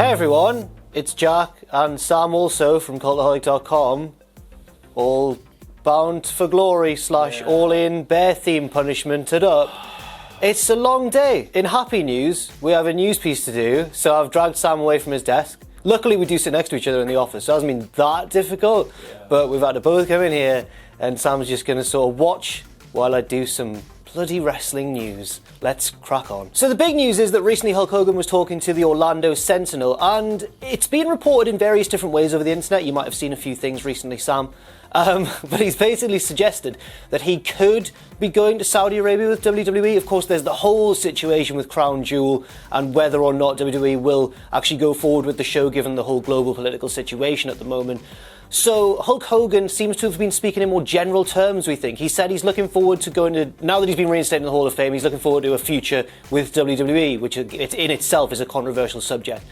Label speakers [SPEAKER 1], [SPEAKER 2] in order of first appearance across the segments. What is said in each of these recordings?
[SPEAKER 1] Hey everyone, it's Jack and Sam also from Cultaholic.com, all bound for glory / all in bear theme punishment up. It's a long day. In happy news, we have a news piece to do, so I've dragged Sam away from his desk. Luckily we do sit next to each other in the office, so it hasn't been that difficult, but we've had to both come in here and Sam's just going to sort of watch while I do some bloody wrestling news. Let's crack on. So the big news is that recently Hulk Hogan was talking to the Orlando Sentinel, and it's been reported in various different ways over the internet. You might have seen a few things recently, Sam. But he's basically suggested that he could be going to Saudi Arabia with WWE. Of course, there's the whole situation with Crown Jewel and whether or not WWE will actually go forward with the show given the whole global political situation at the moment. So Hulk Hogan seems to have been speaking in more general terms, we think. He said he's looking forward to going to, now that he's been reinstated in the Hall of Fame, he's looking forward to a future with WWE, which in itself is a controversial subject.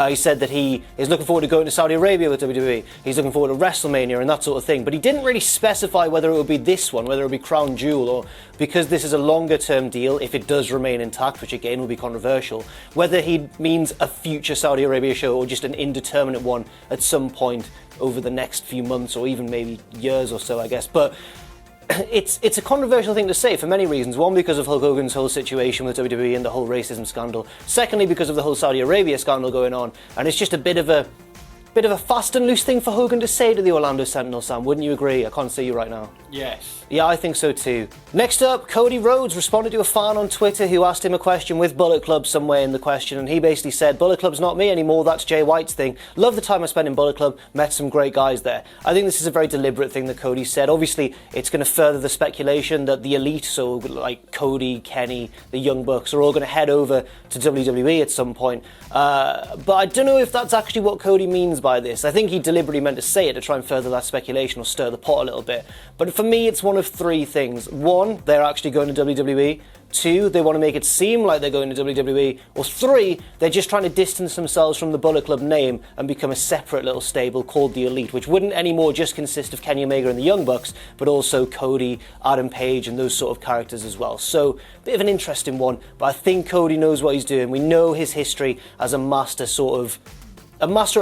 [SPEAKER 1] He said that he is looking forward to going to Saudi Arabia with WWE. He's looking forward to WrestleMania and that sort of thing. But he didn't really specify whether it would be this one, whether it would be Crown Jewel, or because this is a longer term deal, if it does remain intact, which again will be controversial, whether he means a future Saudi Arabia show or just an indeterminate one at some point over the next few months or even maybe years or so, I guess. But it's a controversial thing to say for many reasons. One, because of Hulk Hogan's whole situation with WWE and the whole racism scandal. Secondly, because of the whole Saudi Arabia scandal going on. And it's just a bit of a fast and loose thing for Hogan to say to the Orlando Sentinel, Sam. Wouldn't you agree? I can't see you right now.
[SPEAKER 2] Yes.
[SPEAKER 1] Yeah, I think so too. Next up, Cody Rhodes responded to a fan on Twitter who asked him a question with Bullet Club somewhere in the question, and he basically said, Bullet Club's not me anymore, that's Jay White's thing. Love the time I spent in Bullet Club, met some great guys there. I think this is a very deliberate thing that Cody said. Obviously, it's going to further the speculation that the elite, so like Cody, Kenny, the Young Bucks, are all going to head over to WWE at some point. But I don't know if that's actually what Cody means by this. I think he deliberately meant to say it to try and further that speculation or stir the pot a little bit. But for me, it's one of three things. One, they're actually going to WWE. Two, they want to make it seem like they're going to WWE. Or three, they're just trying to distance themselves from the Bullet Club name and become a separate little stable called the Elite, which wouldn't anymore just consist of Kenny Omega and the Young Bucks, but also Cody, Adam Page, and those sort of characters as well. So, a bit of an interesting one, but I think Cody knows what he's doing. We know his history as a master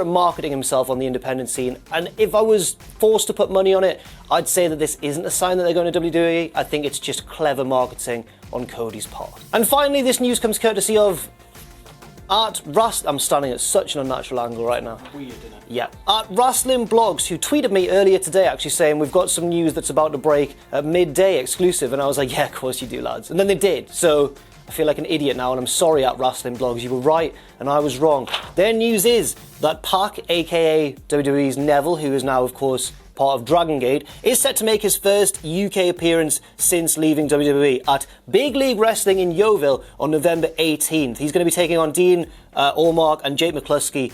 [SPEAKER 1] at marketing himself on the independent scene, and if I was forced to put money on it, I'd say that this isn't a sign that they're going to WWE. I think it's just clever marketing on Cody's part. And finally, this news comes courtesy of I'm standing at such an unnatural angle right now.
[SPEAKER 2] Weird, isn't it?
[SPEAKER 1] Yeah. Wrestling Blogs, who tweeted me earlier today actually saying we've got some news that's about to break at midday exclusive, and I was like, yeah, of course you do, lads. And then they did, so I feel like an idiot now, and I'm sorry at Wrestling Blogs. You were right, and I was wrong. Their news is that Pac, aka WWE's Neville, who is now, of course, part of Dragon Gate, is set to make his first UK appearance since leaving WWE at Big League Wrestling in Yeovil on November 18th. He's going to be taking on Dean Allmark and Jake McCluskey.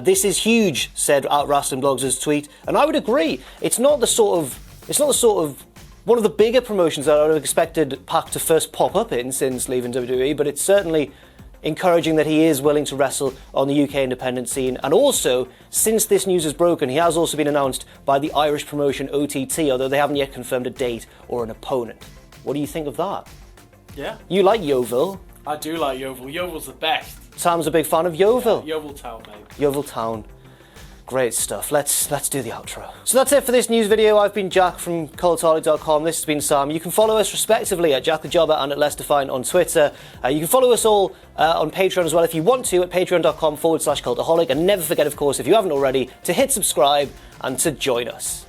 [SPEAKER 1] This is huge, said at Wrestling Blogs' tweet, and I would agree. It's not the sort of one of the bigger promotions that I would have expected Pac to first pop up in since leaving WWE, but it's certainly encouraging that he is willing to wrestle on the UK independent scene. And also, since this news is broken, he has also been announced by the Irish promotion OTT, although they haven't yet confirmed a date or an opponent. What do you think of that?
[SPEAKER 2] Yeah.
[SPEAKER 1] You like Yeovil.
[SPEAKER 2] I do like Yeovil. Yeovil's the best.
[SPEAKER 1] Sam's a big fan of Yeovil.
[SPEAKER 2] Yeah, Yeovil Town, mate.
[SPEAKER 1] Yeovil Town. Great stuff. Let's do the outro. So that's it for this news video. I've been Jack from Cultaholic.com. This has been Sam. You can follow us respectively at Jack the Jobber and at Less Defined on Twitter. You can follow us all on Patreon as well if you want to at patreon.com/Cultaholic. And never forget, of course, if you haven't already, to hit subscribe and to join us.